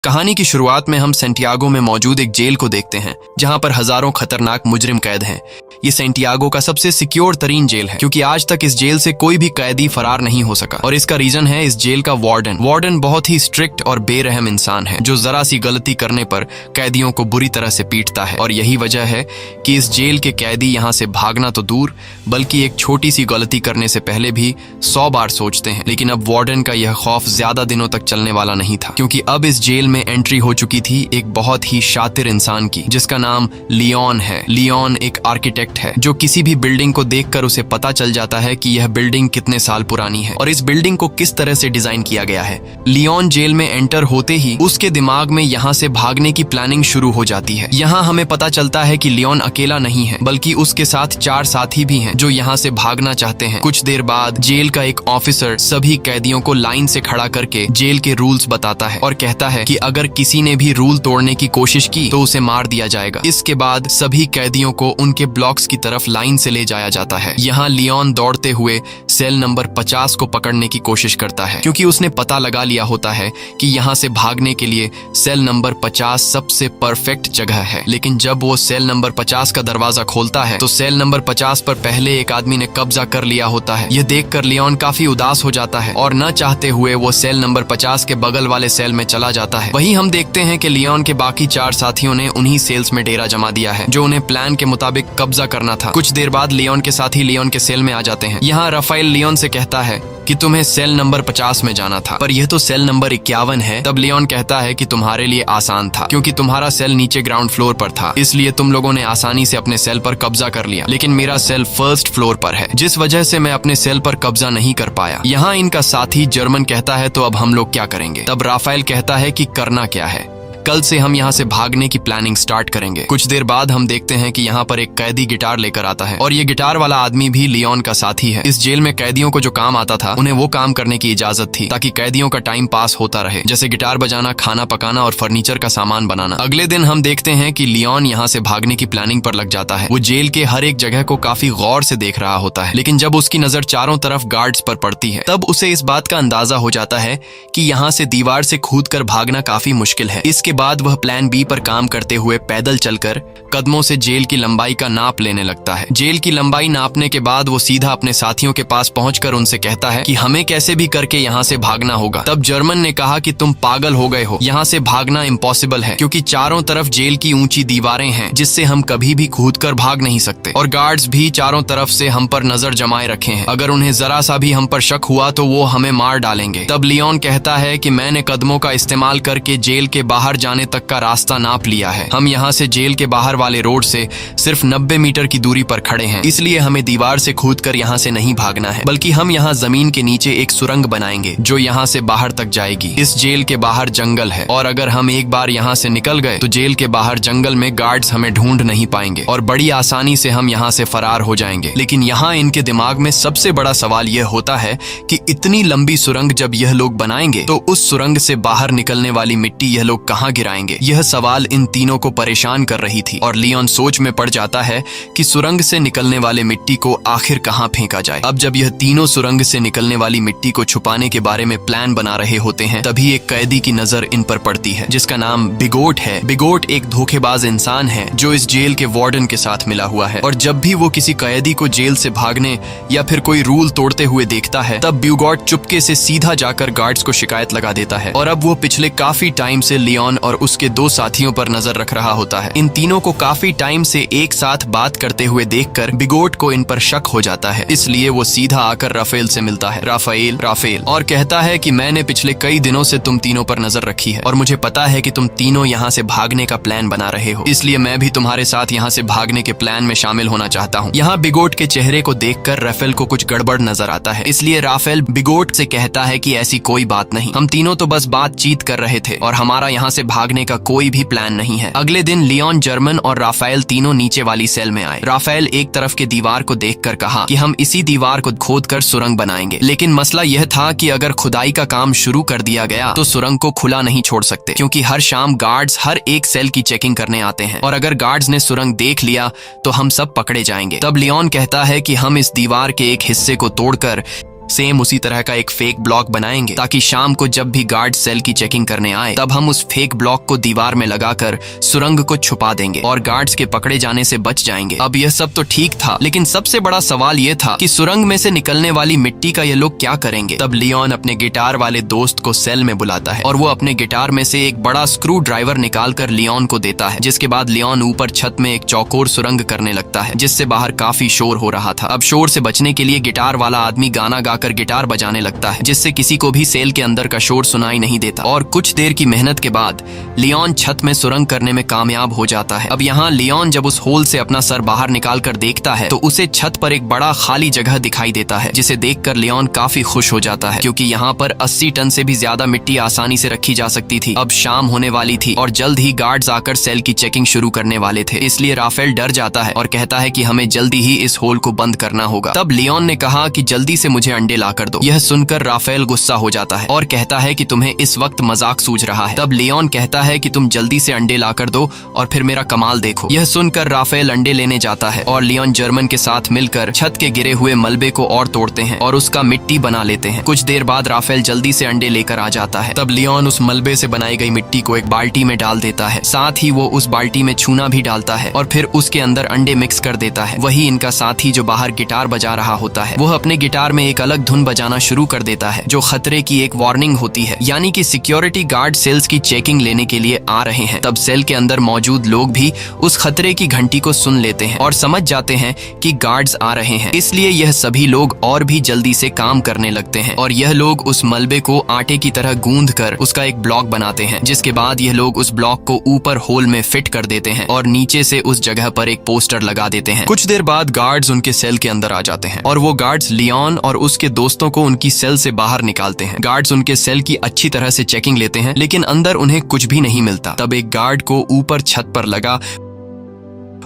कहानी की शुरुआत में हम सेंटियागो में मौजूद एक जेल को देखते हैं जहां पर हजारों खतरनाक मुजरिम कैद हैं। ये सेंटियागो का सबसे सिक्योर तरीन जेल है क्योंकि आज तक इस जेल से कोई भी कैदी फरार नहीं हो सका और इसका रीजन है इस जेल का वार्डन बहुत ही स्ट्रिक्ट और बेरहम इंसान है जो जरा सी गलती करने पर कैदियों को बुरी तरह से पीटता है। और यही वजह है कि इस जेल के कैदी यहाँ से भागना तो दूर बल्कि एक छोटी सी गलती करने से पहले भी 100 बार सोचते हैं। लेकिन अब वार्डन का यह खौफ ज्यादा दिनों तक चलने वाला नहीं था क्योंकि अब इस जेल में एंट्री हो चुकी थी एक बहुत ही शातिर इंसान की जिसका नाम लियोन है। लियोन एक आर्किटेक्ट है जो किसी भी बिल्डिंग को देखकर उसे पता चल जाता है कि यह बिल्डिंग कितने साल पुरानी है और इस बिल्डिंग को किस तरह से डिजाइन किया गया है। लियोन जेल में एंटर होते ही उसके दिमाग में यहाँ से भागने की प्लानिंग शुरू हो जाती है। यहाँ हमें पता चलता है कि लियोन अकेला नहीं है बल्कि उसके साथ 4 साथी भी हैं जो यहाँ से भागना चाहते हैं। कुछ देर बाद जेल का एक ऑफिसर सभी कैदियों को लाइन से खड़ा करके जेल के रूल्स बताता है और कहता है कि अगर किसी ने भी रूल तोड़ने की कोशिश की तो उसे मार दिया जाएगा। इसके बाद सभी कैदियों को उनके ब्लॉक्स की तरफ लाइन से ले जाया जाता है। यहाँ लियोन दौड़ते हुए सेल नंबर 50 को पकड़ने की कोशिश करता है क्योंकि उसने पता लगा लिया होता है कि यहाँ से भागने के लिए सेल नंबर 50 सबसे परफेक्ट जगह है। लेकिन जब वो सेल नंबर 50 का दरवाजा खोलता है तो सेल नंबर 50 पर पहले एक आदमी ने कब्जा कर लिया होता है। यह देखकर लियोन काफी उदास हो जाता है और न चाहते हुए वो सेल नंबर 50 के बगल वाले सेल में चला जाता है। वहीं हम देखते हैं कि लियोन के बाकी 4 साथियों ने उन्हीं सेल्स में डेरा जमा दिया है जो उन्हें प्लान के मुताबिक कब्जा करना था। कुछ देर बाद लियोन के साथी लियोन के सेल में आ जाते हैं। यहाँ राफेल लियोन से कहता है कि तुम्हें सेल नंबर 50 में जाना था पर यह तो सेल नंबर 51 है। तब लियोन कहता है कि तुम्हारे लिए आसान था क्योंकि तुम्हारा सेल नीचे ग्राउंड फ्लोर पर था, इसलिए तुम लोगों ने आसानी से अपने सेल पर कब्जा कर लिया। लेकिन मेरा सेल फर्स्ट फ्लोर पर है जिस वजह से मैं अपने सेल पर कब्जा नहीं कर पाया। यहाँ इनका साथी जर्मन कहता है तो अब हम लोग क्या करेंगे? तब राफेल कहता है कि करना क्या है, कल से हम यहाँ से भागने की प्लानिंग स्टार्ट करेंगे। कुछ देर बाद हम देखते हैं कि यहाँ पर एक कैदी गिटार लेकर आता है और ये गिटार वाला आदमी भी लियोन का साथी है। इस जेल में कैदियों को जो काम आता था उन्हें वो काम करने की इजाजत थी ताकि कैदियों का टाइम पास होता रहे, जैसे गिटार बजाना, खाना पकाना और फर्नीचर का सामान बनाना। अगले दिन हम देखते हैं कि लियोन यहाँ से भागने की प्लानिंग पर लग जाता है। वो जेल के हर एक जगह को काफी गौर से देख रहा होता है लेकिन जब उसकी नजर चारों तरफ गार्ड्स पर पड़ती है तब उसे इस बात का अंदाजा हो जाता है कि यहाँ से दीवार से कूदकर भागना काफी मुश्किल है। इसके बाद वह प्लान बी पर काम करते हुए पैदल चलकर कदमों से जेल की लंबाई का नाप लेने लगता है। जेल की लंबाई नापने के बाद वो सीधा अपने साथियों के पास पहुंचकर उनसे कहता है कि हमें कैसे भी करके यहाँ से भागना होगा। तब जर्मन ने कहा कि तुम पागल हो गए हो, यहाँ से भागना इम्पॉसिबल है क्योंकि चारों तरफ जेल की ऊंची दीवारें हैं जिससे हम कभी भी कूदकर भाग नहीं सकते और गार्ड्स भी चारों तरफ से हम पर नजर जमाए रखे हैं। अगर उन्हें जरा सा भी हम पर शक हुआ तो वो हमें मार डालेंगे। तब लियोन कहता है कि मैंने कदमों का इस्तेमाल करके जेल के बाहर जाने तक का रास्ता नाप लिया है। हम यहाँ से जेल के बाहर वाले रोड से सिर्फ 90 मीटर की दूरी पर खड़े हैं, इसलिए हमें दीवार से कूदकर यहाँ से नहीं भागना है बल्कि हम यहाँ जमीन के नीचे एक सुरंग बनाएंगे जो यहाँ से बाहर तक जाएगी। इस जेल के बाहर जंगल है और अगर हम एक बार यहाँ से निकल गए तो जेल के बाहर जंगल में गार्ड्स हमें ढूंढ नहीं पाएंगे और बड़ी आसानी से हम यहाँ से फरार हो जाएंगे। लेकिन यहाँ इनके दिमाग में सबसे बड़ा सवाल यह होता है कि इतनी लंबी सुरंग जब यह लोग बनाएंगे तो उस सुरंग से बाहर निकलने वाली मिट्टी यह लोग कहाँ गिराएंगे? यह सवाल इन तीनों को परेशान कर रही थी और लियोन सोच में पड़ जाता है कि सुरंग से निकलने वाले मिट्टी को आखिर कहाँ फेंका जाए। अब जब यह तीनों सुरंग से निकलने वाली मिट्टी को छुपाने के बारे में प्लान बना रहे होते हैं तभी एक कैदी की नजर इन पर पड़ती है जिसका नाम बिगोट है। बिगोट एक धोखेबाज इंसान है जो इस जेल के वार्डन के साथ मिला हुआ है और जब भी वो किसी कैदी को जेल से भागने या फिर कोई रूल तोड़ते हुए देखता है तब बिगोट चुपके से सीधा जाकर गार्ड्स को शिकायत लगा देता है और अब वो पिछले काफी टाइम से लियोन और उसके 2 साथियों पर नजर रख रहा होता है। इन तीनों को काफी टाइम से एक साथ बात करते हुए देखकर बिगोट को इन पर शक हो जाता है, इसलिए वो सीधा आकर राफेल से मिलता है। राफेल और कहता है कि मैंने पिछले कई दिनों से तुम तीनों पर नजर रखी है और मुझे पता है कि तुम तीनों यहाँ से भागने का प्लान बना रहे हो, इसलिए मैं भी तुम्हारे साथ यहाँ से भागने के प्लान में शामिल होना चाहता हूँ। यहाँ बिगोट के चेहरे को देखकर राफेल को कुछ गड़बड़ नजर आता है, इसलिए राफेल बिगोट से कहता है कि ऐसी कोई बात नहीं, हम तीनों तो बस बातचीत कर रहे थे और हमारा यहाँ से भागने का कोई भी प्लान नहीं है। अगले दिन लियोन, जर्मन और राफेल तीनों नीचे वाली सेल में आए। राफेल एक तरफ के दीवार को देखकर कहा कि हम इसी दीवार को खोदकर सुरंग बनाएंगे, लेकिन मसला यह था कि अगर खुदाई का काम शुरू कर दिया गया तो सुरंग को खुला नहीं छोड़ सकते क्योंकि हर शाम गार्ड्स हर एक सेल की चेकिंग करने आते हैं और अगर गार्ड्स ने सुरंग देख लिया तो हम सब पकड़े जाएंगे। तब लियोन कहता है कि हम इस दीवार के एक हिस्से को तोड़कर सेम उसी तरह का एक फेक ब्लॉक बनाएंगे ताकि शाम को जब भी गार्ड सेल की चेकिंग करने आए तब हम उस फेक ब्लॉक को दीवार में लगाकर सुरंग को छुपा देंगे और गार्ड्स के पकड़े जाने से बच जाएंगे। अब यह सब तो ठीक था, लेकिन सबसे बड़ा सवाल यह था कि सुरंग में से निकलने वाली मिट्टी का ये लोग क्या करेंगे। तब लियोन अपने गिटार वाले दोस्त को सेल में बुलाता है और वो अपने गिटार में से एक बड़ा स्क्रू ड्राइवर निकालकर लियोन को देता है, जिसके बाद लियोन ऊपर छत में एक चौकोर सुरंग करने लगता है जिससे बाहर काफी शोर हो रहा था। अब शोर से बचने के लिए गिटार वाला आदमी गाना गाकर गिटार बजाने लगता है जिससे किसी को भी सेल के अंदर का शोर सुनाई नहीं देता। और कुछ देर की मेहनत के बाद लियोन छत में सुरंग करने में कामयाब हो जाता है। अब यहाँ लियोन जब उस होल से अपना सर बाहर निकाल कर देखता है तो उसे छत पर एक बड़ा खाली जगह दिखाई देता है, जिसे देखकर लियोन काफी खुश हो जाता है क्योंकि यहाँ पर 80 टन से भी ज्यादा मिट्टी आसानी से रखी जा सकती थी। अब शाम होने वाली थी और जल्द ही गार्ड्स आकर सेल की चेकिंग शुरू करने वाले थे, इसलिए राफेल डर जाता है और कहता है कि हमें जल्दी ही इस होल को बंद करना होगा। तब लियोन ने कहा कि जल्दी से मुझे अंडे ला कर दो। यह सुनकर राफेल गुस्सा हो जाता है और कहता है कि तुम्हें इस वक्त मजाक सूझ रहा है। तब लियोन कहता है कि तुम जल्दी से अंडे ला कर दो और फिर मेरा कमाल देखो। यह सुनकर राफेल अंडे लेने जाता है और लियोन जर्मन के साथ मिलकर छत के गिरे हुए मलबे को और तोड़ते हैं और उसका मिट्टी बना लेते हैं। कुछ देर बाद राफेल जल्दी से अंडे लेकर आ जाता है। तब लियोन उस मलबे से बनाई गई मिट्टी को एक बाल्टी में डाल देता है, साथ ही वो उस बाल्टी में चूना भी डालता है और फिर उसके अंदर अंडे मिक्स कर देता है। वही इनका साथी जो बाहर गिटार बजा रहा होता है वह अपने गिटार में एक अलग धुन बजाना शुरू कर देता है जो खतरे की एक वार्निंग होती है, यानी कि सिक्योरिटी गार्ड सेल्स की चेकिंग लेने के लिए आ रहे हैं। तब सेल के अंदर मौजूद लोग भी उस खतरे की घंटी को सुन लेते हैं और समझ जाते हैं कि गार्ड्स आ रहे हैं, इसलिए यह सभी लोग और भी जल्दी से काम करने लगते हैं और यह लोग उस मलबे को आटे की तरह गूंद कर उसका एक ब्लॉक बनाते हैं, जिसके बाद यह लोग उस ब्लॉक को ऊपर होल में फिट कर देते हैं और नीचे से उस जगह पर एक पोस्टर लगा देते हैं। कुछ देर बाद गार्ड्स उनके सेल के अंदर आ जाते हैं और वो गार्ड्स लियोन और उसके दोस्तों को उनकी सेल से बाहर निकालते हैं। गार्ड्स उनके सेल की अच्छी तरह से चेकिंग लेते हैं लेकिन अंदर उन्हें कुछ भी नहीं मिलता। तब एक गार्ड को ऊपर छत पर लगा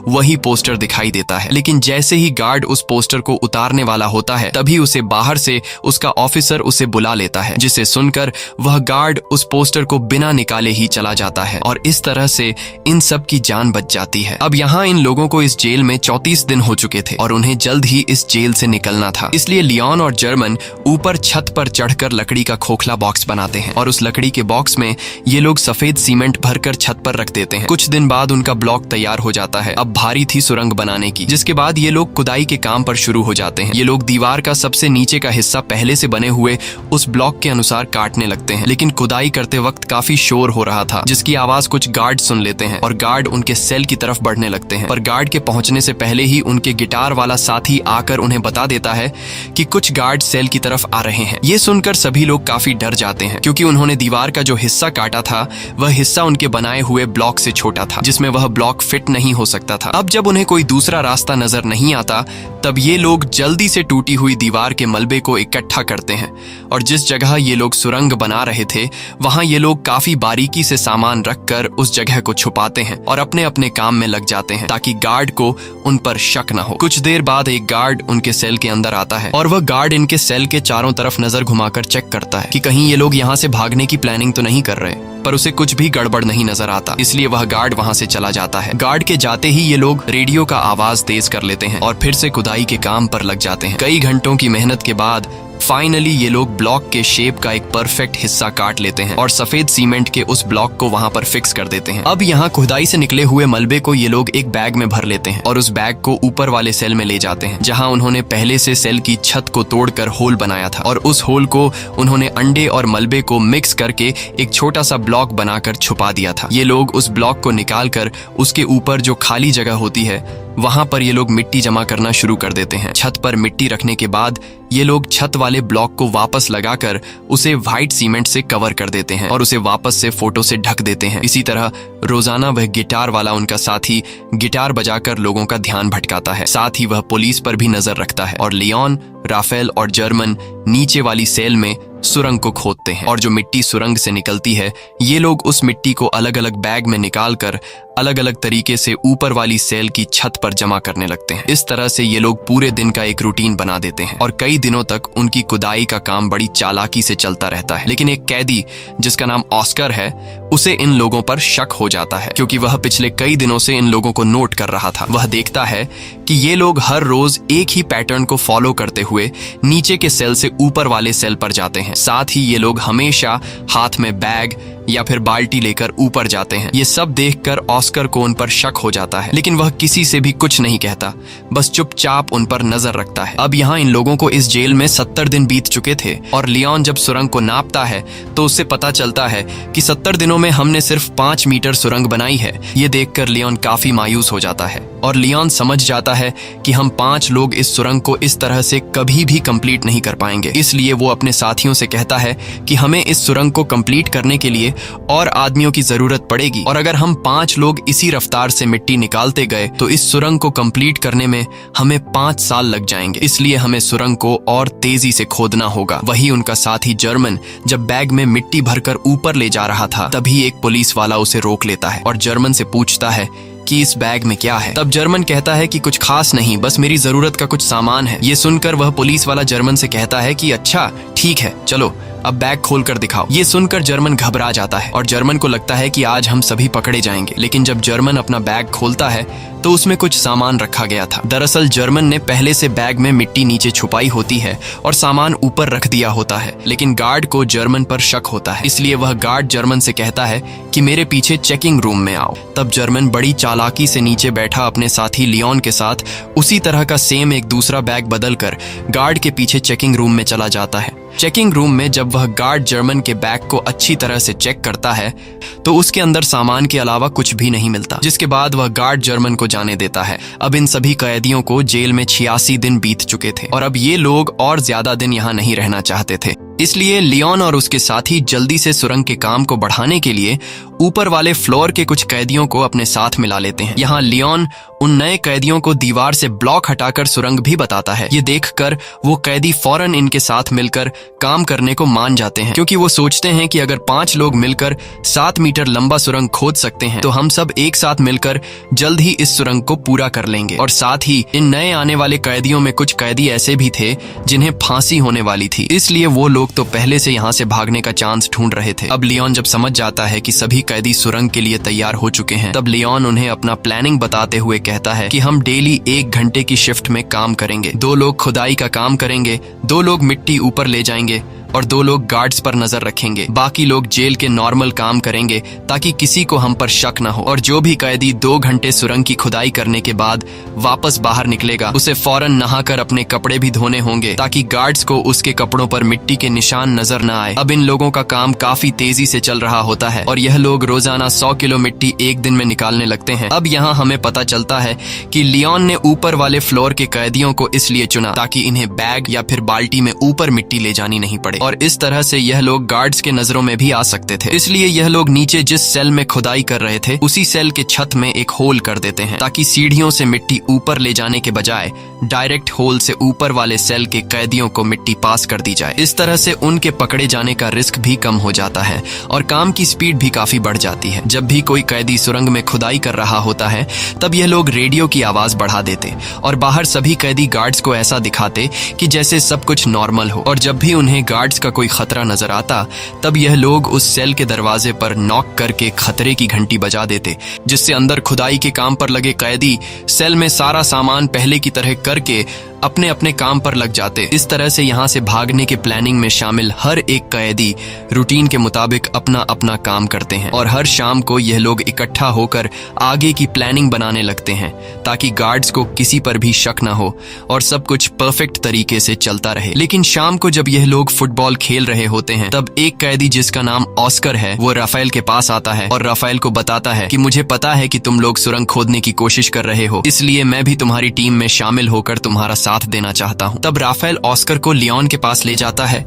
वही पोस्टर दिखाई देता है, लेकिन जैसे ही गार्ड उस पोस्टर को उतारने वाला होता है तभी उसे बाहर से उसका ऑफिसर उसे बुला लेता है, जिसे सुनकर वह गार्ड उस पोस्टर को बिना निकाले ही चला जाता है और इस तरह से इन सब की जान बच जाती है। अब यहाँ इन लोगों को इस जेल में 34 दिन हो चुके थे और उन्हें जल्द ही इस जेल से निकलना था, इसलिए लियोन और जर्मन ऊपर छत पर चढ़कर लकड़ी का खोखला बॉक्स बनाते हैं और उस लकड़ी के बॉक्स में ये लोग सफेद सीमेंट भरकर छत पर रख देते हैं। कुछ दिन बाद उनका ब्लॉक तैयार हो जाता है। अब भारी थी सुरंग बनाने की, जिसके बाद ये लोग खुदाई के काम पर शुरू हो जाते हैं। ये लोग दीवार का सबसे नीचे का हिस्सा पहले से बने हुए उस ब्लॉक के अनुसार काटने लगते हैं, लेकिन खुदाई करते वक्त काफी शोर हो रहा था जिसकी आवाज कुछ गार्ड सुन लेते हैं और गार्ड उनके सेल की तरफ बढ़ने लगते हैं। पर गार्ड के पहुंचने से पहले ही उनके गिटार वाला साथी आकर उन्हें बता देता है कि कुछ गार्ड सेल की तरफ आ रहे हैं। ये सुनकर सभी लोग काफी डर जाते हैं क्योंकि उन्होंने दीवार का जो हिस्सा काटा था वह हिस्सा उनके बनाए हुए ब्लॉक से छोटा था, जिसमें वह ब्लॉक फिट नहीं हो सकता था। अब जब उन्हें कोई दूसरा रास्ता नजर नहीं आता तब ये लोग जल्दी से टूटी हुई दीवार के मलबे को इकट्ठा करते हैं और जिस जगह ये लोग सुरंग बना रहे थे वहां ये लोग काफी बारीकी से सामान रखकर उस जगह को छुपाते हैं और अपने अपने काम में लग जाते हैं ताकि गार्ड को उन पर शक न हो। कुछ देर बाद एक गार्ड उनके सेल के अंदर आता है और वह गार्ड इनके सेल के चारों तरफ नजर घुमाकर चेक करता है कि कहीं ये लोग यहाँ से भागने की प्लानिंग तो नहीं कर रहे, पर उसे कुछ भी गड़बड़ नहीं नजर आता, इसलिए वह गार्ड वहां से चला जाता है। गार्ड के जाते ही ये लोग रेडियो का आवाज तेज कर लेते हैं और फिर से खुदाई के काम पर लग जाते हैं। कई घंटों की मेहनत के बाद फाइनली ये लोग ब्लॉक के शेप का एक परफेक्ट हिस्सा काट लेते हैं और सफेद सीमेंट के उस ब्लॉक को वहां पर फिक्स कर देते हैं। अब यहाँ खुदाई से निकले हुए मलबे को ये लोग एक बैग में भर लेते हैं और उस बैग को ऊपर वाले सेल में ले जाते हैं जहां उन्होंने पहले से सेल की छत को तोड़कर होल बनाया था और उस होल को उन्होंने अंडे और मलबे को मिक्स करके एक छोटा सा ब्लॉक बनाकर छुपा दिया था। ये लोग उस ब्लॉक को निकाल कर उसके ऊपर जो खाली जगह होती है वहां पर ये लोग मिट्टी जमा करना शुरू कर देते हैं। छत पर मिट्टी रखने के बाद ये लोग छत वाले ब्लॉक को वापस लगाकर उसे व्हाइट सीमेंट से कवर कर देते हैं और उसे वापस से फोटो से ढक देते हैं। इसी तरह रोजाना वह गिटार वाला उनका साथी गिटार बजाकर लोगों का ध्यान भटकाता है, साथ ही वह पुलिस पर भी नजर रखता है और लियोन, राफेल और जर्मन नीचे वाली सेल में सुरंग को खोदते हैं और जो मिट्टी सुरंग से निकलती है ये लोग उस मिट्टी को अलग अलग बैग में निकाल कर अलग अलग तरीके से ऊपर वाली सेल की छत पर जमा करने लगते हैं। इस तरह से ये लोग पूरे दिन का एक रूटीन बना देते हैं और कई दिनों तक उनकी खुदाई का काम बड़ी चालाकी से चलता रहता है। लेकिन एक कैदी जिसका नाम ऑस्कर है उसे इन लोगों पर शक हो जाता है क्योंकि वह पिछले कई दिनों से इन लोगों को नोट कर रहा था। वह देखता है कि ये लोग हर रोज एक ही पैटर्न को फॉलो करते हुए नीचे के सेल से ऊपर वाले सेल पर जाते हैं। साथ ही ये लोग हमेशा हाथ में बैग या फिर बाल्टी लेकर ऊपर जाते हैं। ये सब देखकर ऑस्कर को उन पर शक हो जाता है, लेकिन वह किसी से भी कुछ नहीं कहता, बस चुपचाप उन पर नजर रखता है। अब यहाँ इन लोगों को इस जेल में 70 दिन बीत चुके थे और लियोन जब सुरंग को नापता है तो उससे पता चलता है कि 70 दिनों में हमने सिर्फ 5 मीटर सुरंग बनाई है। ये देखकर लियोन काफी मायूस हो जाता है और लियोन समझ जाता है कि हम 5 लोग इस सुरंग को इस तरह से कभी भी कंप्लीट नहीं कर पाएंगे। इसलिए वो अपने साथियों से कहता है कि हमें इस सुरंग को कंप्लीट करने के लिए और आदमियों की जरूरत पड़ेगी और अगर हम 5 लोग इसी रफ्तार से मिट्टी निकालते गए तो इस सुरंग को कंप्लीट करने में हमें 5 साल लग जाएंगे। इसलिए हमें सुरंग को और तेजी से खोदना होगा। वही उनका साथी जर्मन जब बैग में मिट्टी भरकर ऊपर ले जा रहा था तभी एक पुलिस वाला उसे रोक लेता है और जर्मन से पूछता है कि इस बैग में क्या है। तब जर्मन कहता है कि कुछ खास नहीं, बस मेरी जरूरत का कुछ सामान है। ये सुनकर वह पुलिस वाला जर्मन से कहता है कि अच्छा ठीक है, चलो अब बैग खोल कर दिखाओ। ये सुनकर जर्मन घबरा जाता है और जर्मन को लगता है कि आज हम सभी पकड़े जाएंगे। लेकिन जब जर्मन अपना बैग खोलता है तो उसमें कुछ सामान रखा गया था। दरअसल जर्मन ने पहले से बैग में मिट्टी नीचे छुपाई होती है और सामान ऊपर रख दिया होता है, लेकिन गार्ड को जर्मन पर शक होता है। इसलिए वह गार्ड जर्मन से कहता है कि मेरे पीछे चेकिंग रूम में आओ। तब जर्मन बड़ी चालाकी से नीचे बैठा अपने साथी लियोन के साथ उसी तरह का सेम एक दूसरा बैग बदलकर गार्ड के पीछे चेकिंग रूम में चला जाता है। चेकिंग रूम में जब वह गार्ड जर्मन के बैग को अच्छी तरह से चेक करता है तो उसके अंदर सामान के अलावा कुछ भी नहीं मिलता, जिसके बाद वह गार्ड जर्मन को जाने देता है। अब इन सभी कैदियों को जेल में 86 दिन बीत चुके थे और अब ये लोग और ज्यादा दिन यहाँ नहीं रहना चाहते थे। इसलिए लियोन और उसके साथी जल्दी से सुरंग के काम को बढ़ाने के लिए ऊपर वाले फ्लोर के कुछ कैदियों को अपने साथ मिला लेते हैं। यहाँ लियोन उन नए कैदियों को दीवार से ब्लॉक हटाकर सुरंग भी बताता है। ये देखकर वो कैदी फौरन इनके साथ मिलकर काम करने को मान जाते हैं क्योंकि वो सोचते हैं कि अगर 5 लोग मिलकर 7 मीटर लंबा सुरंग खोद सकते हैं तो हम सब एक साथ मिलकर जल्द ही इस सुरंग को पूरा कर लेंगे। और साथ ही इन नए आने वाले कैदियों में कुछ कैदी ऐसे भी थे जिन्हें फांसी होने वाली थी, इसलिए वो लोग तो पहले से यहाँ से भागने का चांस ढूंढ रहे थे। अब लियोन जब समझ जाता है कि सभी कैदी सुरंग के लिए तैयार हो चुके हैं तब लियोन उन्हें अपना प्लानिंग बताते हुए कहता है कि हम डेली 1 घंटे की शिफ्ट में काम करेंगे। 2 लोग खुदाई का काम करेंगे, 2 लोग मिट्टी ऊपर ले जाएंगे और 2 लोग गार्ड्स पर नजर रखेंगे। बाकी लोग जेल के नॉर्मल काम करेंगे ताकि किसी को हम पर शक न हो। और जो भी कैदी 2 घंटे सुरंग की खुदाई करने के बाद वापस बाहर निकलेगा उसे फौरन नहाकर अपने कपड़े भी धोने होंगे ताकि गार्ड्स को उसके कपड़ों पर मिट्टी के निशान नजर न आए। अब इन लोगों का काम काफी तेजी से चल रहा होता है और यह लोग रोजाना 100 किलो मिट्टी एक दिन में निकालने लगते हैं। अब यहाँ हमें पता चलता है कि लियोन ने ऊपर वाले फ्लोर के कैदियों को इसलिए चुना ताकि इन्हें बैग या फिर बाल्टी में ऊपर मिट्टी ले जानी नहीं पड़े और इस तरह से यह लोग गार्ड्स के नजरों में भी आ सकते थे। इसलिए यह लोग नीचे जिस सेल में खुदाई कर रहे थे उसी सेल के छत में एक होल कर देते हैं ताकि सीढ़ियों से मिट्टी ऊपर ले जाने के बजाय डायरेक्ट होल से ऊपर वाले सेल के कैदियों को मिट्टी पास कर दी जाए। इस तरह से उनके पकड़े जाने का रिस्क भी कम हो जाता है और काम की स्पीड भी काफी बढ़ जाती है। जब भी कोई कैदी सुरंग में खुदाई कर रहा होता है तब यह लोग रेडियो की आवाज बढ़ा देते और बाहर सभी कैदी गार्ड्स को ऐसा दिखाते कि जैसे सब कुछ नॉर्मल हो। और जब भी उन्हें गार्ड्स का कोई खतरा नजर आता तब यह लोग उस सेल के दरवाजे पर नॉक करके खतरे की घंटी बजा देते, जिससे अंदर खुदाई के काम पर लगे कैदी सेल में सारा सामान पहले की तरह करके अपने अपने काम पर लग जाते। इस तरह से यहाँ से भागने के प्लानिंग में शामिल हर एक कैदी रूटीन के मुताबिक अपना अपना काम करते हैं और हर शाम को यह लोग इकट्ठा होकर आगे की प्लानिंग बनाने लगते हैं ताकि गार्ड्स को किसी पर भी शक न हो और सब कुछ परफेक्ट तरीके से चलता रहे। लेकिन शाम को जब यह लोग फुटबॉल खेल रहे होते हैं तब एक कैदी जिसका नाम ऑस्कर है वो राफेल के पास आता है और राफेल को बताता है कि मुझे पता है कि तुम लोग सुरंग खोदने की कोशिश कर रहे हो, इसलिए मैं भी तुम्हारी टीम में शामिल होकर तुम्हारा साथ देना चाहता हूं। तब राफेल ऑस्कर को लियोन के पास ले जाता है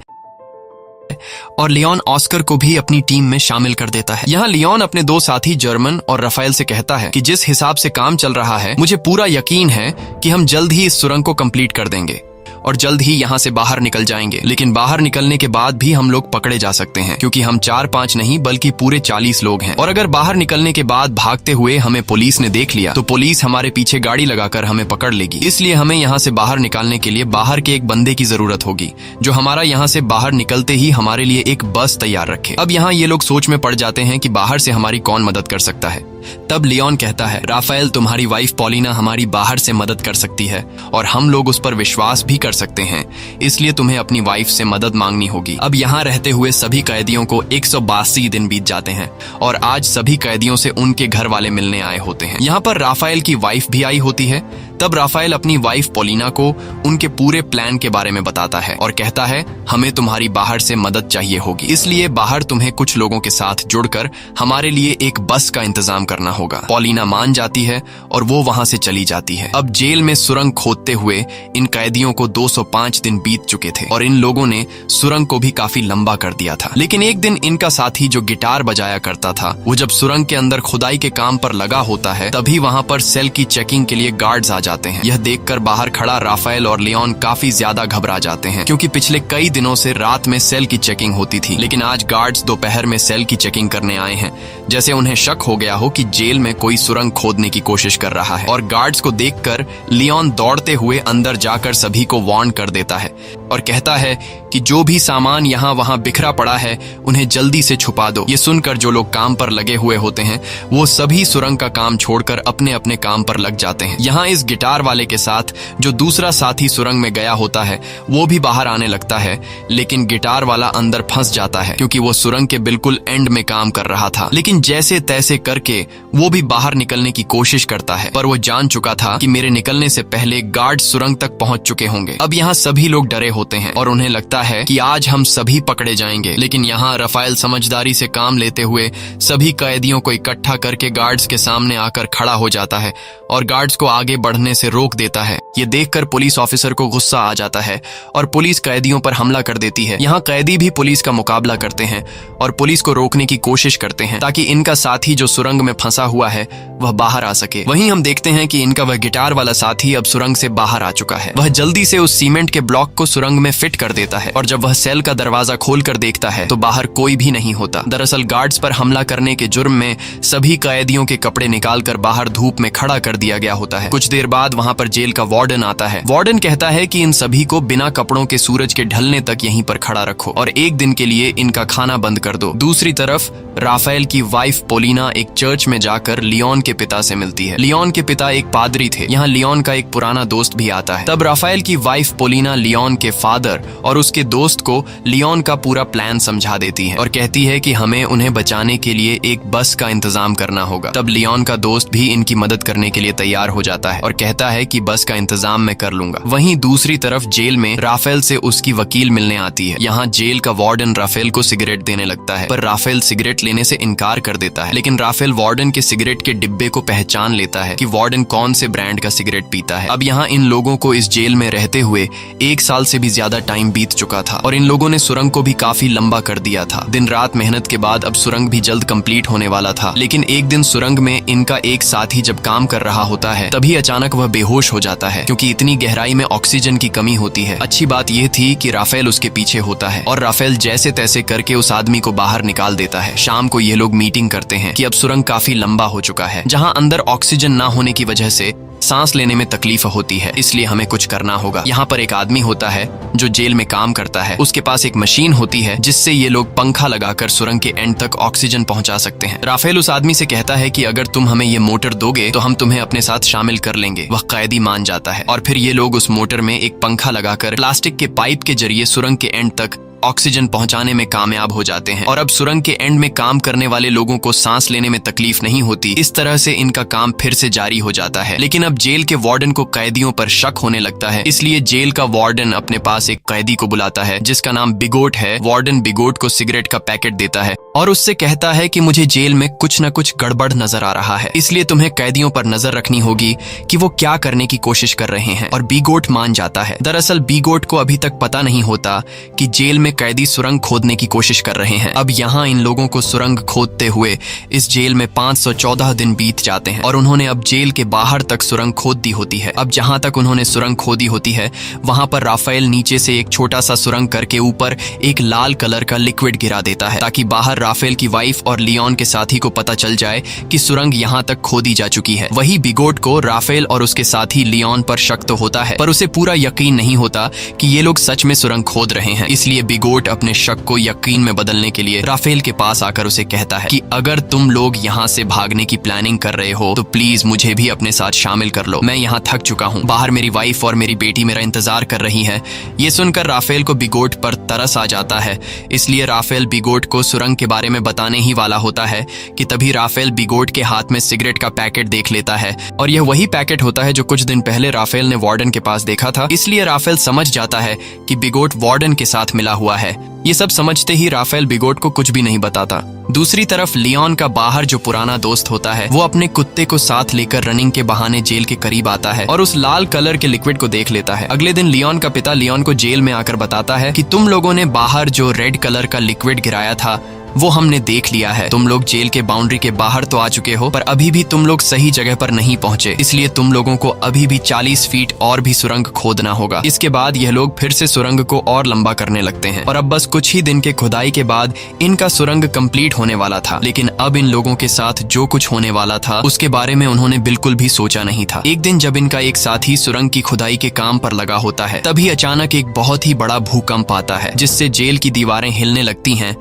और लियोन ऑस्कर को भी अपनी टीम में शामिल कर देता है। यहाँ लियोन अपने 2 साथी जर्मन और राफेल से कहता है कि जिस हिसाब से काम चल रहा है मुझे पूरा यकीन है कि हम जल्द ही इस सुरंग को कंप्लीट कर देंगे। और जल्द ही यहाँ से बाहर निकल जाएंगे। लेकिन बाहर निकलने के बाद भी हम लोग पकड़े जा सकते हैं, क्योंकि हम 4-5 नहीं बल्कि पूरे 40 लोग हैं। और अगर बाहर निकलने के बाद भागते हुए हमें पुलिस ने देख लिया तो पुलिस हमारे पीछे गाड़ी लगाकर हमें पकड़ लेगी। इसलिए हमें यहाँ से बाहर निकालने के लिए बाहर के एक बंदे की जरूरत होगी, जो हमारा यहाँ से बाहर निकलते ही हमारे लिए एक बस तैयार रखे। अब यहाँ ये लोग सोच में पड़ जाते हैं कि बाहर से हमारी कौन मदद कर सकता है। तब लियोन कहता है, राफेल, तुम्हारी वाइफ पॉलिना हमारी बाहर से मदद कर सकती है और हम लोग उस पर विश्वास भी कर सकते हैं, इसलिए तुम्हें अपनी वाइफ से मदद मांगनी होगी। अब यहाँ रहते हुए सभी कैदियों को 182 दिन बीत जाते हैं और आज सभी कैदियों से उनके घर वाले मिलने आए होते हैं। यहाँ पर राफेल की वाइफ भी आई होती है। तब राफेल अपनी वाइफ पॉलिना को उनके पूरे प्लान के बारे में बताता है और कहता है, हमें तुम्हारी बाहर से मदद चाहिए होगी, इसलिए बाहर तुम्हें कुछ लोगों के साथ जुड़कर हमारे लिए एक बस का इंतजाम करना होगा। पॉलिना मान जाती है और वो वहां से चली जाती है। अब जेल में सुरंग खोदते हुए इन कैदियों को 205 दिन बीत चुके थे और इन लोगों ने सुरंग को भी काफी लंबा कर दिया था। लेकिन एक दिन इनका साथी जो गिटार बजाया करता था, वो जब सुरंग के अंदर खुदाई के काम पर लगा होता है, तभी वहां पर सेल की चेकिंग के लिए गार्ड्स आ जाते हैं। यह देखकर बाहर खड़ा राफेल और लियोन काफी ज्यादा घबरा जाते हैं, क्योंकि पिछले कई दिनों से रात में सेल की चेकिंग होती थी, लेकिन आज गार्ड्स दोपहर में सेल की चेकिंग करने आए हैं, जैसे उन्हें शक हो गया हो कि जेल में कोई सुरंग खोदने की कोशिश कर रहा है। और गार्ड्स को देखकर लियोन दौड़ते हुए अंदर जाकर सभी को वार्न कर देता है और कहता है कि जो भी सामान यहाँ वहाँ बिखरा पड़ा है उन्हें जल्दी से छुपा दो। ये सुनकर जो लोग काम पर लगे हुए होते हैं वो सभी सुरंग का काम छोड़कर अपने अपने काम पर लग जाते हैं। यहाँ इस गिटार वाले के साथ जो दूसरा साथी सुरंग में गया होता है वो भी बाहर आने लगता है, लेकिन गिटार वाला अंदर फंस जाता है, क्योंकि वो सुरंग के बिल्कुल एंड में काम कर रहा था। लेकिन जैसे तैसे करके वो भी बाहर निकलने की कोशिश करता है, पर वो जान चुका था कि मेरे निकलने से पहले गार्ड सुरंग तक पहुंच चुके होंगे। अब यहाँ सभी लोग डरे होते हैं और उन्हें लगता है कि आज हम सभी पकड़े जाएंगे। लेकिन यहाँ राफेल समझदारी से काम लेते हुए सभी कैदियों को इकट्ठा करके गार्ड्स के सामने आकर खड़ा हो जाता है और गार्ड्स को आगे बढ़ने से रोक देता है। ये देखकर पुलिस ऑफिसर को गुस्सा आ जाता है और पुलिस कैदियों पर हमला कर देती है। यहाँ कैदी भी पुलिस का मुकाबला करते हैं और पुलिस को रोकने की कोशिश करते हैं ताकि इनका साथी जो सुरंग में फंसा हुआ है वह बाहर आ सके। वहीं हम देखते हैं कि इनका वह गिटार वाला साथी अब सुरंग से बाहर आ चुका है। वह जल्दी से उस सीमेंट के ब्लॉक को सुरंग में फिट कर देता है और जब वह सेल का दरवाजा खोलकर देखता है तो बाहर कोई भी नहीं होता। दरअसल गार्ड्स पर हमला करने के जुर्म में सभी कैदियों के कपड़े निकालकर बाहर धूप में खड़ा कर दिया गया होता है। कुछ देर बाद वहां पर जेल का वार्डन आता है। वार्डन कहता है कि इन सभी को बिना कपड़ों के सूरज के ढलने तक यहीं पर खड़ा रखो और एक दिन के लिए इनका खाना बंद कर दो। दूसरी तरफ राफेल की वाइफ पॉलिना एक चर्च में जाकर लियोन के पिता से मिलती है। लियोन के पिता एक पादरी थे। यहाँ लियोन का एक पुराना दोस्त भी आता है। तब राफेल की वाइफ पॉलिना लियोन के फादर और उसके दोस्त को लियोन का पूरा प्लान समझा देती है और कहती है कि हमें उन्हें बचाने के लिए एक बस का इंतजाम करना होगा। तब लियोन का दोस्त भी इनकी मदद करने के लिए तैयार हो जाता है और कहता है कि बस का इंतजाम मैं कर लूंगा। वहीं दूसरी तरफ जेल में राफेल से उसकी वकील मिलने आती है। यहाँ जेल का वार्डन राफेल को सिगरेट देने लगता है, पर राफेल सिगरेट लेने से इनकार कर देता है। लेकिन राफेल वार्डन के सिगरेट के डिब्बे को पहचान लेता है कि वार्डन कौन से ब्रांड का सिगरेट पीता है। अब यहाँ इन लोगों को इस जेल में रहते हुए 1 साल से भी ज्यादा टाइम बीत चुका था और इन लोगों ने सुरंग को भी काफी लंबा कर दिया था। दिन रात मेहनत के बाद अब सुरंग भी जल्द कंप्लीट होने वाला था। लेकिन एक दिन सुरंग में इनका एक साथी जब काम कर रहा होता है तभी अचानक वह बेहोश हो जाता है, क्योंकि इतनी गहराई में ऑक्सीजन की कमी होती है। अच्छी बात यह थी कि राफेल उसके पीछे होता है और राफेल जैसे तैसे करके उस आदमी को बाहर निकाल देता है। शाम को ये लोग मीटिंग करते हैं कि अब सुरंग काफी लंबा हो चुका है। जहाँ अंदर ऑक्सीजन ना होने की वजह से सांस लेने में तकलीफ होती है, इसलिए हमें कुछ करना होगा। यहाँ पर एक आदमी होता है जो जेल में काम करता है। उसके पास एक मशीन होती है जिससे ये लोग पंखा लगाकर सुरंग के एंड तक ऑक्सीजन पहुंचा सकते हैं। राफेल उस आदमी से कहता है कि अगर तुम हमें ये मोटर दोगे तो हम तुम्हें अपने साथ शामिल कर लेंगे। वह कैदी मान जाता है और फिर ये लोग उस मोटर में एक पंखा लगाकर प्लास्टिक के पाइप के जरिए सुरंग के एंड तक ऑक्सीजन पहुंचाने में कामयाब हो जाते हैं और अब सुरंग के एंड में काम करने वाले लोगों को सांस लेने में तकलीफ नहीं होती। इस तरह से इनका काम फिर से जारी हो जाता है। लेकिन अब जेल के वार्डन को कैदियों पर शक होने लगता है, इसलिए जेल का वार्डन अपने पास एक कैदी को बुलाता है जिसका नाम बिगोट है। वार्डन बिगोट को सिगरेट का पैकेट देता है और उससे कहता है कि मुझे जेल में कुछ न कुछ गड़बड़ नजर आ रहा है, इसलिए तुम्हें कैदियों पर नजर रखनी होगी कि वो क्या करने की कोशिश कर रहे हैं। और बीगोट मान जाता है। दरअसल बीगोट को अभी तक पता नहीं होता कि जेल में कैदी सुरंग खोदने की कोशिश कर रहे हैं। अब यहाँ इन लोगों को सुरंग खोदते हुए इस जेल में 514 दिन बीत जाते हैं और उन्होंने अब जेल के बाहर तक सुरंग खोद दी होती है। अब जहां तक उन्होंने सुरंग खोदी होती है वहां पर राफेल नीचे से एक छोटा सा सुरंग करके ऊपर एक लाल कलर का लिक्विड गिरा देता है, ताकि बाहर राफेल की वाइफ और लियोन के साथी को पता चल जाए कि सुरंग यहां तक खोदी जा चुकी है। वही बिगोट को राफेल और उसके साथी लियोन पर शक तो होता है, पर उसे पूरा यकीन नहीं होता कि ये लोग सच में सुरंग खोद रहे हैं। इसलिए बिगोट अपने शक को यकीन में बदलने के लिए राफेल के पास आकर उसे कहता है कि अगर तुम लोग यहाँ से भागने की प्लानिंग कर रहे हो तो प्लीज मुझे भी अपने साथ शामिल कर लो। मैं यहाँ थक चुका हूँ, बाहर मेरी वाइफ और मेरी बेटी मेरा इंतजार कर रही है। ये सुनकर राफेल को बिगोट पर तरस आ जाता है, इसलिए राफेल बिगोट को सुरंग के बारे में बताने ही वाला होता है कि तभी राफेल बिगोट के हाथ में सिगरेट का पैकेट देख लेता है। और यह वही पैकेट होता है जो कुछ दिन पहले राफेल ने वार्डन के पास देखा था। इसलिए राफेल समझ जाता है कि बिगोट वार्डन के साथ मिला हुआ है। ये सब समझते ही राफेल बिगोट को कुछ भी नहीं बताता। दूसरी तरफ लियोन का बाहर जो पुराना दोस्त होता है वो अपने कुत्ते को साथ लेकर रनिंग के बहाने जेल के करीब आता है और उस लाल कलर के लिक्विड को देख लेता है। अगले दिन लियोन का पिता लियोन को जेल में आकर बताता है कि तुम लोगों ने बाहर जो रेड कलर का लिक्विड गिराया था वो हमने देख लिया है। तुम लोग जेल के बाउंड्री के बाहर तो आ चुके हो, पर अभी भी तुम लोग सही जगह पर नहीं पहुंचे, इसलिए तुम लोगों को अभी भी 40 फीट और भी सुरंग खोदना होगा। इसके बाद यह लोग फिर से सुरंग को और लंबा करने लगते हैं और अब बस कुछ ही दिन के खुदाई के बाद इनका सुरंग कंप्लीट होने वाला था। लेकिन अब इन लोगों के साथ जो कुछ होने वाला था उसके बारे में उन्होंने बिल्कुल भी सोचा नहीं था। एक दिन जब इनका एक साथी सुरंग की खुदाई के काम पर लगा होता है, तभी अचानक एक बहुत ही बड़ा भूकंप आता है जिससे जेल की दीवारें हिलने लगती हैं।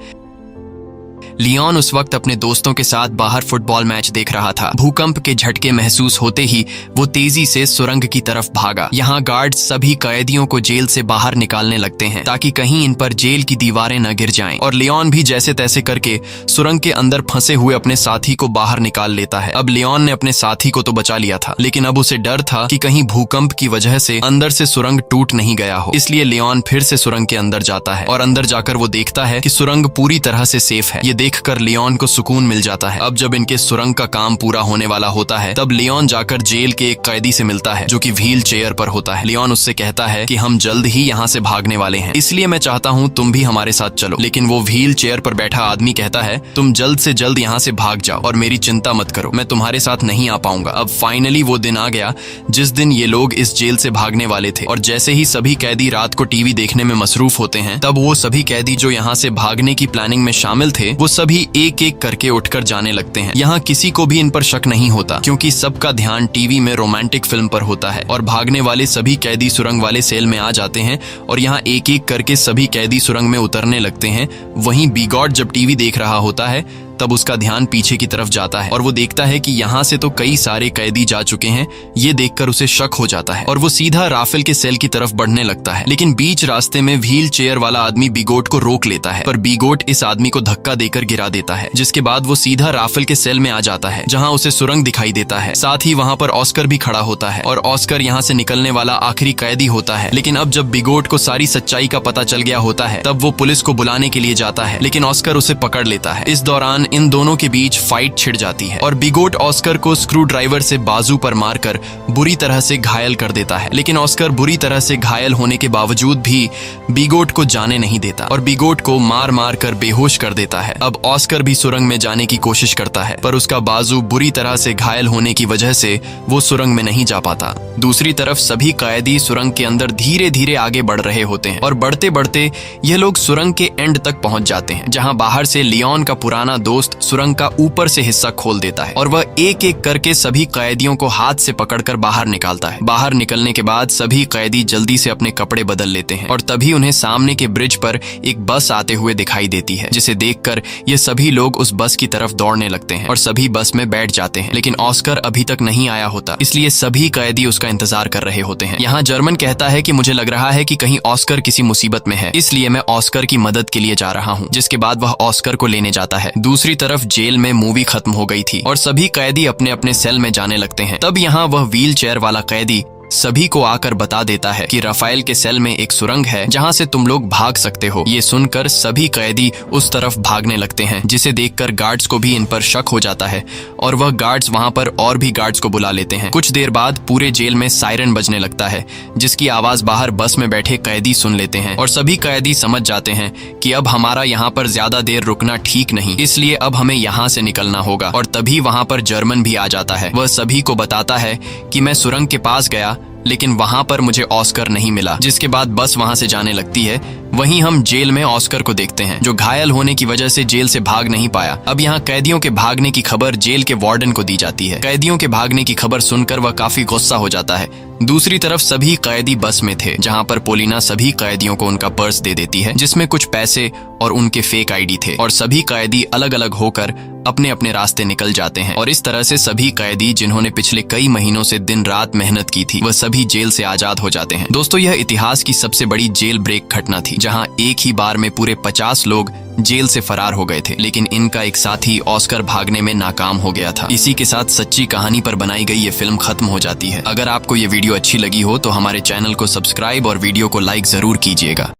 लियोन उस वक्त अपने दोस्तों के साथ बाहर फुटबॉल मैच देख रहा था। भूकंप के झटके महसूस होते ही वो तेजी से सुरंग की तरफ भागा। यहाँ गार्ड सभी कैदियों को जेल से बाहर निकालने लगते हैं ताकि कहीं इन पर जेल की दीवारें न गिर जाएं। और लियोन भी जैसे तैसे करके सुरंग के अंदर फंसे हुए अपने साथी को बाहर निकाल लेता है। अब लियोन ने अपने साथी को तो बचा लिया था, लेकिन अब उसे डर था कि कहीं भूकंप की वजह से अंदर से सुरंग टूट नहीं गया हो। इसलिए लियोन फिर से सुरंग के अंदर जाता है और अंदर जाकर वो देखता है कि सुरंग पूरी तरह से सेफ है। ये देखकर लियोन को सुकून मिल जाता है। अब जब इनके सुरंग का काम पूरा होने वाला होता है तब लियोन जाकर जेल के एक कैदी से मिलता है जो कि व्हील चेयर पर होता है। लियोन उससे कहता है कि हम जल्द ही यहाँ से भागने वाले हैं, इसलिए मैं चाहता हूँ तुम भी हमारे साथ चलो। लेकिन वो व्हील चेयर पर बैठा आदमी कहता है तुम जल्द से जल्द यहाँ से भाग जाओ और मेरी चिंता मत करो, मैं तुम्हारे साथ नहीं आ पाऊंगा। अब फाइनली वो दिन आ गया जिस दिन ये लोग इस जेल से भागने वाले थे। और जैसे ही सभी कैदी रात को टीवी देखने में मसरूफ होते हैं तब वो सभी कैदी जो यहाँ से भागने की प्लानिंग में शामिल थे वो सभी एक एक करके उठकर जाने लगते हैं। यहाँ किसी को भी इन पर शक नहीं होता क्योंकि सबका ध्यान टीवी में रोमांटिक फिल्म पर होता है। और भागने वाले सभी कैदी सुरंग वाले सेल में आ जाते हैं और यहाँ एक एक करके सभी कैदी सुरंग में उतरने लगते हैं। वहीं बिगॉट जब टीवी देख रहा होता है तब उसका ध्यान पीछे की तरफ जाता है और वो देखता है कि यहाँ से तो कई सारे कैदी जा चुके हैं। ये देखकर उसे शक हो जाता है और वो सीधा राफेल के सेल की तरफ बढ़ने लगता है। लेकिन बीच रास्ते में व्हील चेयर वाला आदमी बिगोट को रोक लेता है, पर बिगोट इस आदमी को धक्का देकर गिरा देता है, जिसके बाद वो सीधा राफेल के सेल में आ जाता है जहाँ उसे सुरंग दिखाई देता है। साथ ही वहाँ पर ऑस्कर भी खड़ा होता है और ऑस्कर यहाँ से निकलने वाला आखिरी कैदी होता है। लेकिन अब जब बिगोट को सारी सच्चाई का पता चल गया होता है तब वो पुलिस को बुलाने के लिए जाता है, लेकिन ऑस्कर उसे पकड़ लेता है। इस दौरान इन दोनों के बीच फाइट छिड़ जाती है और बिगोट ऑस्कर को स्क्रू ड्राइवर से बाजू पर मारकर बुरी तरह से घायल कर देता है। लेकिन ऑस्कर बुरी तरह से घायल होने के बावजूद भी बिगोट को जाने नहीं देता और बिगोट को मार मार कर बेहोश कर देता है। अब ऑस्कर भी सुरंग में जाने की कोशिश करता है, पर उसका बाजू बुरी तरह से घायल होने की वजह से वो सुरंग में नहीं जा पाता। दूसरी तरफ सभी कैदी सुरंग के अंदर धीरे धीरे आगे बढ़ रहे होते हैं और बढ़ते बढ़ते ये लोग सुरंग के एंड तक पहुंच जाते हैं, जहां बाहर से लियोन का पुराना दोस्त सुरंग का ऊपर से हिस्सा खोल देता है और वह एक एक करके सभी कैदियों को हाथ से पकड़कर बाहर निकालता है। बाहर निकलने के बाद सभी कैदी जल्दी से अपने कपड़े बदल लेते हैं और तभी उन्हें सामने के ब्रिज पर एक बस आते हुए दिखाई देती है, जिसे देखकर ये सभी लोग उस बस की तरफ दौड़ने लगते हैं और सभी बस में बैठ जाते हैं। लेकिन ऑस्कर अभी तक नहीं आया होता, इसलिए सभी कैदी उसका इंतजार कर रहे होते हैं। यहाँ जर्मन कहता है कि मुझे लग रहा है कि कहीं ऑस्कर किसी मुसीबत में है, इसलिए मैं ऑस्कर की मदद के लिए जा रहा हूँ, जिसके बाद वह ऑस्कर को लेने जाता है। दूसरी तरफ जेल में मूवी खत्म हो गई थी और सभी कैदी अपने अपने सेल में जाने लगते हैं। तब यहाँ वह व्हील चेयर वाला कैदी सभी को आकर बता देता है कि राफेल के सेल में एक सुरंग है जहां से तुम लोग भाग सकते हो। ये सुनकर सभी कैदी उस तरफ भागने लगते हैं, जिसे देखकर गार्ड्स को भी इन पर शक हो जाता है और वह गार्ड्स वहां पर और भी गार्ड्स को बुला लेते हैं। कुछ देर बाद पूरे जेल में सायरन बजने लगता है, जिसकी आवाज बाहर बस में बैठे कैदी सुन लेते हैं और सभी कैदी समझ जाते हैं कि अब हमारा यहाँ पर ज्यादा देर रुकना ठीक नहीं, इसलिए अब हमें यहाँ से निकलना होगा। और तभी वहां पर जर्मन भी आ जाता है। वह सभी को बताता है कि मैं सुरंग के पास गया, लेकिन वहां पर मुझे ऑस्कर नहीं मिला, जिसके बाद बस वहां से जाने लगती है। वहीं हम जेल में ऑस्कर को देखते हैं, जो घायल होने की वजह से जेल से भाग नहीं पाया। अब यहाँ कैदियों के भागने की खबर जेल के वार्डन को दी जाती है। कैदियों के भागने की खबर सुनकर वह काफी गुस्सा हो जाता है। दूसरी तरफ सभी कैदी बस में थे, जहाँ पर पोलिना सभी कैदियों को उनका पर्स दे देती है, जिसमें कुछ पैसे और उनके फेक आईडी थे, और सभी कैदी अलग अलग होकर अपने अपने रास्ते निकल जाते हैं। और इस तरह से सभी कैदी जिन्होंने पिछले कई महीनों से दिन रात मेहनत की थी, वह सभी जेल से आजाद हो जाते हैं। दोस्तों, यह इतिहास की सबसे बड़ी जेल ब्रेक घटना थी, जहां एक ही बार में पूरे 50 लोग जेल से फरार हो गए थे, लेकिन इनका एक साथी ऑस्कर भागने में नाकाम हो गया था। इसी के साथ सच्ची कहानी पर बनाई गई ये फिल्म खत्म हो जाती है। अगर आपको ये वीडियो अच्छी लगी हो तो हमारे चैनल को सब्सक्राइब और वीडियो को लाइक जरूर कीजिएगा।